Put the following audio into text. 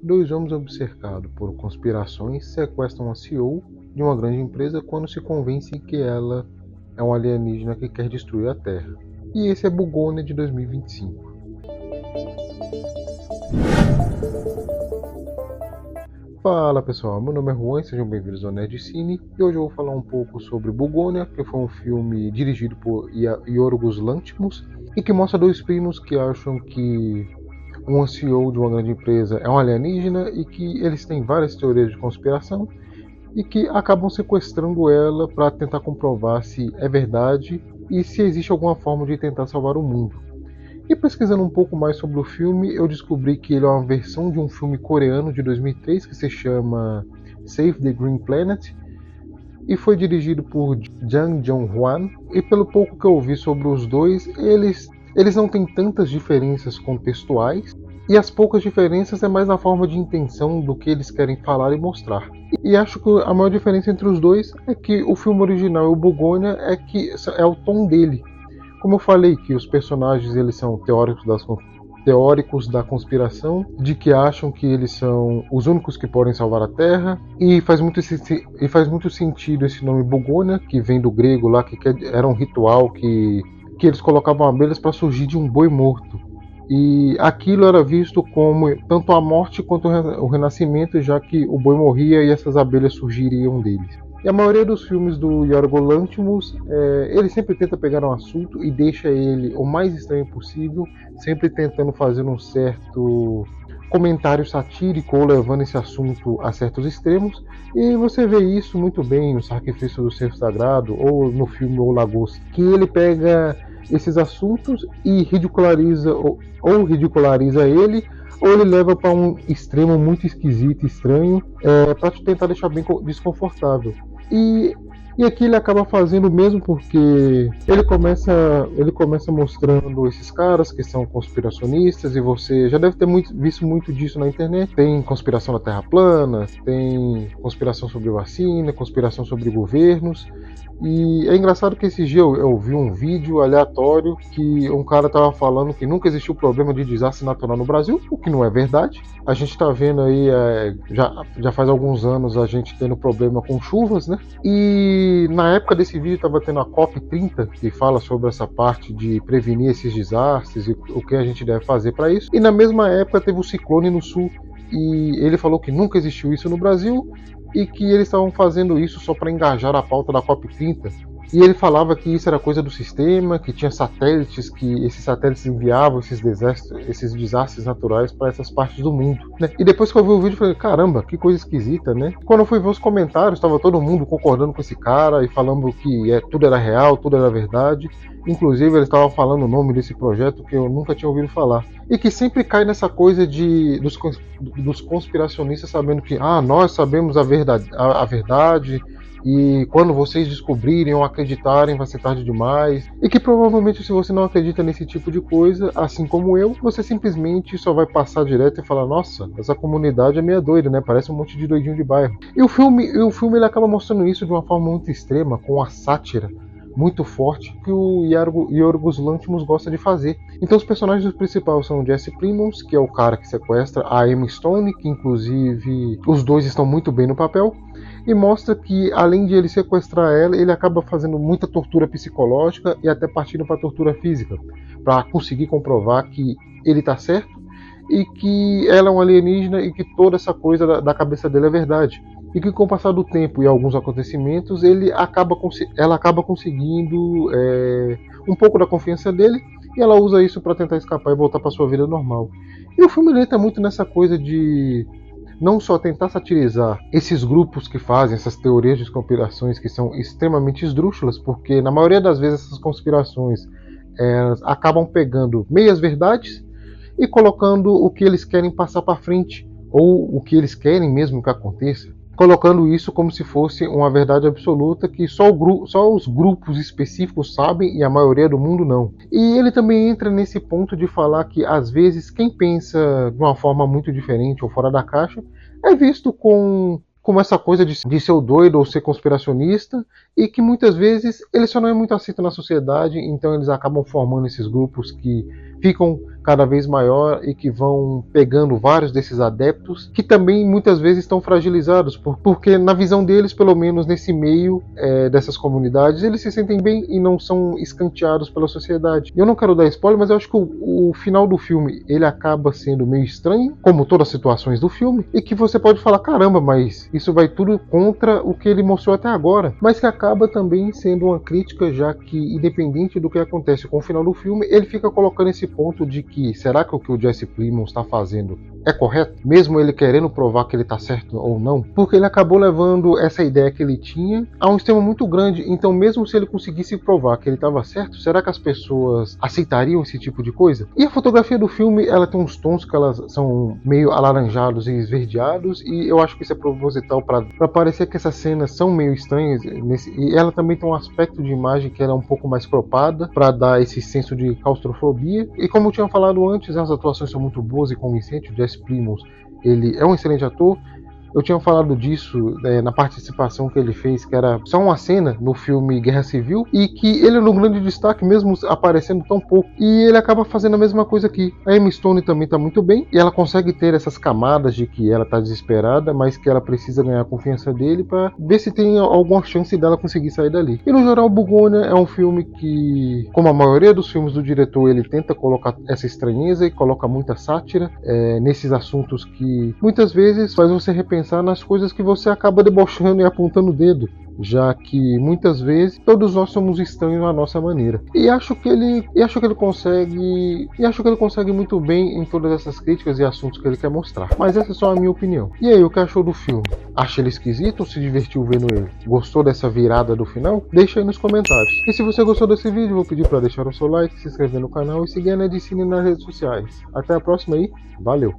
Dois homens obcecados por conspirações sequestram a CEO de uma grande empresa quando se convencem que ela é um alienígena que quer destruir a Terra. E esse é Bugônia de 2025. Fala pessoal, meu nome é Juan, sejam bem-vindos ao Nerd Cine e hoje eu vou falar um pouco sobre Bugônia, que foi um filme dirigido por Yorgos Lanthimos e que mostra dois primos que acham que um CEO de uma grande empresa é um alienígena e que eles têm várias teorias de conspiração e que acabam sequestrando ela para tentar comprovar se é verdade e se existe alguma forma de tentar salvar o mundo. E pesquisando um pouco mais sobre o filme, eu descobri que ele é uma versão de um filme coreano de 2003 que se chama Save the Green Planet e foi dirigido por Jang Jong-hwan. E pelo pouco que eu ouvi sobre os dois, eles não têm tantas diferenças contextuais e as poucas diferenças é mais na forma de intenção do que eles querem falar e mostrar. E acho que a maior diferença entre os dois é que o filme original e o Bugônia é o tom dele. Como eu falei, que os personagens eles são teóricos da conspiração, de que acham que eles são os únicos que podem salvar a Terra, e faz muito sentido esse nome Bugônia, que vem do grego lá, que era um ritual que eles colocavam abelhas para surgir de um boi morto. E aquilo era visto como tanto a morte quanto o renascimento, já que o boi morria e essas abelhas surgiriam deles. E a maioria dos filmes do Yorgos Lanthimos, ele sempre tenta pegar um assunto e deixa ele o mais estranho possível, sempre tentando fazer um certo comentário satírico ou levando esse assunto a certos extremos. E você vê isso muito bem no Sacrifício do Cervo Sagrado ou no filme O Lagosta, que ele pega esses assuntos e ridiculariza ou ridiculariza ele, ou ele leva para um extremo muito esquisito e estranho, para te tentar deixar bem desconfortável. E aqui ele acaba fazendo mesmo porque ele começa mostrando esses caras que são conspiracionistas, e você já deve ter visto muito disso na internet. Tem conspiração na Terra plana, tem conspiração sobre vacina, conspiração sobre governos. E é engraçado que esse dia eu vi um vídeo aleatório que um cara tava falando que nunca existiu problema de desastre natural no Brasil, o que não é verdade. A gente tá vendo aí, já faz alguns anos a gente tendo problema com chuvas, né? E na época desse vídeo tava tendo a COP30, que fala sobre essa parte de prevenir esses desastres e o que a gente deve fazer para isso. E na mesma época teve o ciclone no sul, e ele falou que nunca existiu isso no Brasil e que eles estavam fazendo isso só para engajar a pauta da COP30. E ele falava que isso era coisa do sistema, que tinha satélites, que esses satélites enviavam esses desastres naturais para essas partes do mundo, né? E depois que eu vi o vídeo, eu falei, caramba, que coisa esquisita, né? Quando eu fui ver os comentários, estava todo mundo concordando com esse cara e falando que tudo era real, tudo era verdade. Inclusive, eles estavam falando o nome desse projeto que eu nunca tinha ouvido falar. E que sempre cai nessa coisa dos conspiracionistas sabendo que nós sabemos a verdade, e quando vocês descobrirem ou acreditarem vai ser tarde demais. E que provavelmente, se você não acredita nesse tipo de coisa, assim como eu, você simplesmente só vai passar direto e falar, nossa, essa comunidade é meio doida, né? Parece um monte de doidinho de bairro. E o filme ele acaba mostrando isso de uma forma muito extrema, com a sátira muito forte que o Yorgos Lanthimos gosta de fazer. Então os personagens principais são o Jesse Plemons, que é o cara que sequestra a Emma Stone, que inclusive os dois estão muito bem no papel, e mostra que além de ele sequestrar ela, ele acaba fazendo muita tortura psicológica e até partindo para tortura física, para conseguir comprovar que ele está certo e que ela é um alienígena e que toda essa coisa da cabeça dele é verdade. E que com o passar do tempo e alguns acontecimentos, ela acaba conseguindo um pouco da confiança dele, e ela usa isso para tentar escapar e voltar para sua vida normal. E o filme está muito nessa coisa de não só tentar satirizar esses grupos que fazem essas teorias de conspirações que são extremamente esdrúxulas, porque na maioria das vezes essas conspirações acabam pegando meias verdades e colocando o que eles querem passar para frente, ou o que eles querem mesmo que aconteça, colocando isso como se fosse uma verdade absoluta que só os grupos específicos sabem e a maioria do mundo não. E ele também entra nesse ponto de falar que às vezes quem pensa de uma forma muito diferente ou fora da caixa é visto como essa coisa de ser o doido ou ser conspiracionista, e que muitas vezes ele só não é muito aceito na sociedade, então eles acabam formando esses grupos que ficam cada vez maior e que vão pegando vários desses adeptos que também muitas vezes estão fragilizados, porque na visão deles, pelo menos nesse meio dessas comunidades, eles se sentem bem e não são escanteados pela sociedade. Eu não quero dar spoiler, mas eu acho que o final do filme ele acaba sendo meio estranho, como todas as situações do filme, e que você pode falar, caramba, mas isso vai tudo contra o que ele mostrou até agora, mas que acaba também sendo uma crítica, já que independente do que acontece com o final do filme, ele fica colocando esse ponto de que será que o que o Jesse Plemons está fazendo é correto? Mesmo ele querendo provar que ele está certo ou não? Porque ele acabou levando essa ideia que ele tinha a um extremo muito grande, então mesmo se ele conseguisse provar que ele estava certo, será que as pessoas aceitariam esse tipo de coisa? E a fotografia do filme, ela tem uns tons que elas são meio alaranjados e esverdeados, e eu acho que isso é proposital para parecer que essas cenas são meio estranhas, e ela também tem um aspecto de imagem que ela é um pouco mais cropada, para dar esse senso de claustrofobia, e como eu tinha falado antes, as atuações são muito boas e convincentes. O Jesse Plemons, ele é um excelente ator. Eu tinha falado disso na participação que ele fez, que era só uma cena no filme Guerra Civil, e que ele é um grande destaque, mesmo aparecendo tão pouco. E ele acaba fazendo a mesma coisa aqui. A Emma Stone também está muito bem, e ela consegue ter essas camadas de que ela está desesperada, mas que ela precisa ganhar a confiança dele para ver se tem alguma chance dela conseguir sair dali. E no geral, Bugônia é um filme que, como a maioria dos filmes do diretor, ele tenta colocar essa estranheza e coloca muita sátira nesses assuntos que muitas vezes faz você repensar nas coisas que você acaba debochando e apontando o dedo, já que muitas vezes todos nós somos estranhos à nossa maneira. E acho que ele consegue muito bem em todas essas críticas e assuntos que ele quer mostrar. Mas essa é só a minha opinião. E aí, o que achou do filme? Acha ele esquisito ou se divertiu vendo ele? Gostou dessa virada do final? Deixa aí nos comentários. E se você gostou desse vídeo, vou pedir para deixar o seu like, se inscrever no canal e seguir a Nerd Cine nas redes sociais. Até a próxima aí, valeu!